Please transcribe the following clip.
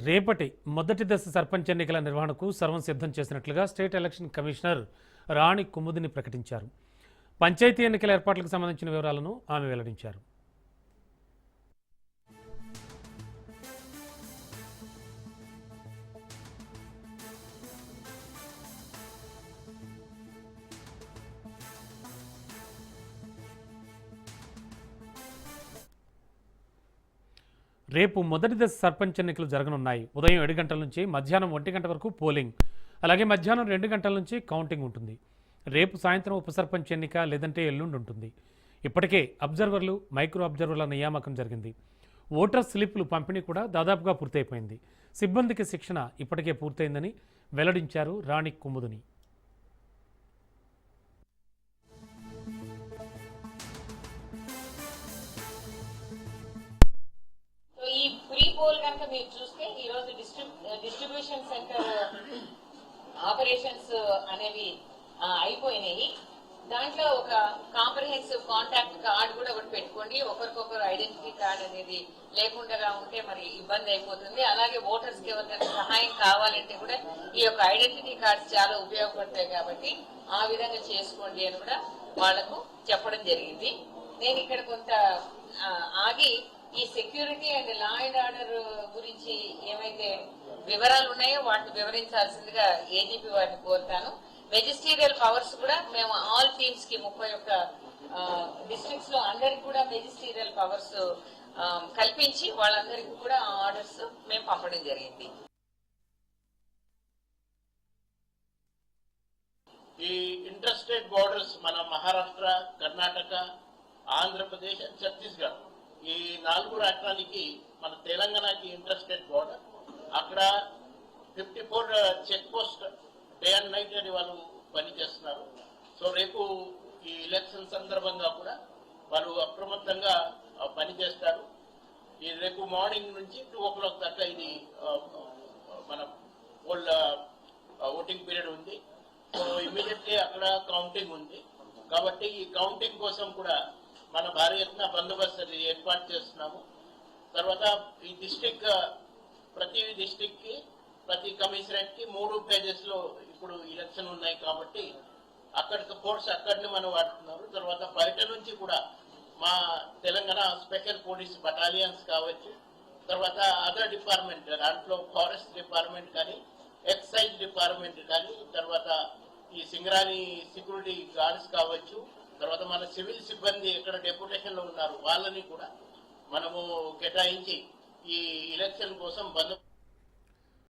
రేపటి మొదటి దశ సర్పంచ్ ఎన్నికల నిర్వహణకు సర్వం సిద్ధం చేసినట్లుగా స్టేట్ ఎలక్షన్ కమిషనర్ రాణి కుముదిని ప్రకటించారు. పంచాయతీ ఎన్నికల ఏర్పాట్లకు సంబంధించిన వివరాలను ఆమె వెల్లడించారు. రేపు మొదటి దశ సర్పంచ్ ఎన్నికలు జరగనున్నాయి. ఉదయం 7 గంటల నుంచి మధ్యాహ్నం 1 గంట వరకు పోలింగ్, అలాగే మధ్యాహ్నం 2 గంటల నుంచి కౌంటింగ్ ఉంటుంది. రేపు సాయంత్రం ఉప సర్పంచ్ ఎన్నిక లేదంటే ఎల్లుండి ఉంటుంది. ఇప్పటికే అబ్జర్వర్లు, మైక్రో అబ్జర్వర్ల నియామకం జరిగింది. ఓటర్ స్లిప్లు పంపిణీ కూడా దాదాపుగా పూర్తయిపోయింది. సిబ్బందికి శిక్షణ ఇప్పటికే పూర్తయిందని వెల్లడించారు రాణి కుముదిని. పోల్ కనుక మీరు చూస్తే ఈ రోజు డిస్ట్రిబ్యూషన్ సెంటర్ ఆపరేషన్స్ అనేవి అయిపోయినాయి. దాంట్లో ఒక కాంప్రహెన్సివ్ కాంటాక్ట్ కార్డ్ కూడా ఒకటి పెట్టుకోండి. ఒకరికొకరు ఐడెంటిటీ కార్డ్ అనేది లేకుండా ఉంటే మరి ఇబ్బంది అయిపోతుంది. అలాగే ఓటర్స్ కి ఎవరికైనా సహాయం కావాలంటే కూడా ఈ యొక్క ఐడెంటిటీ కార్డ్స్ చాలా ఉపయోగపడతాయి కాబట్టి ఆ విధంగా చేసుకోండి అని కూడా వాళ్లకు చెప్పడం జరిగింది. నేను ఇక్కడ కొంత ఆగి ఈ security and law and order గురించి ఏమైతే వివరాలు ఉన్నాయో వాటిని వివరించాల్సిందిగా ఏజీపీ వారిని కోరుతాను. మెజిస్టీరియల్ పవర్స్ కూడా మేము ఆల్ టీమ్స్ కి 31 డిస్ట్రిక్ట్స్ లో అందరికి కూడా మెజిస్టీరియల్ పవర్స్ కల్పించి వాళ్ళందరికీ కూడా ఆర్డర్స్ మేము పంపడం జరిగింది. ఈ ఇంటర్ స్టేట్ బోర్డర్స్ మన మహారాష్ట్ర, కర్ణాటక, ఆంధ్రప్రదేశ్, ఛత్తీస్గఢ్ ఈ 4 రాష్ట్రాలకి మన తెలంగాణకి ఇంటర్ స్టేట్ బోర్డర్. అక్కడ 54 check post day and night అని వాళ్ళు పనిచేస్తున్నారు. సో రేపు ఈ ఎలక్షన్ సందర్భంగా కూడా వాళ్ళు అప్రమత్తంగా పనిచేస్తారు. ఈ రేపు మార్నింగ్ నుంచి 2 o'clock దాకా ఇది మన ఓటింగ్ పీరియడ్ ఉంది. సో ఇమీడియట్లీ అక్కడ కౌంటింగ్ ఉంది కాబట్టి ఈ కౌంటింగ్ కోసం కూడా మన భారీ ఎత్తున బందోబస్తు ఏర్పాటు చేస్తున్నాము. తర్వాత ఈ ప్రతి డిస్టిక్ కి ప్రతి కమిషనరేట్ కి 3 pages లో ఇప్పుడు ఎలక్షన్ ఉన్నాయి కాబట్టి అక్కడికి ఫోర్స్ అక్కడిని మనం వాడుతున్నారు. తర్వాత బయట నుంచి కూడా మా తెలంగాణ స్పెషల్ పోలీస్ బటాలియన్స్ కావచ్చు, తర్వాత అదర్ డిపార్ట్మెంట్ దాంట్లో ఫారెస్ట్ డిపార్ట్మెంట్ కానీ, ఎక్సైజ్ డిపార్ట్మెంట్ కానీ, తర్వాత ఈ సింగరాణి సెక్యూరిటీ గార్డ్స్ కావచ్చు, తర్వాత మన సివిల్ సిబ్బంది ఎక్కడ డెప్యుటేషన్ లో ఉన్నారు వాళ్ళని కూడా మనము కేటాయించి ఈ ఎలక్షన్ కోసం బందోబస్తు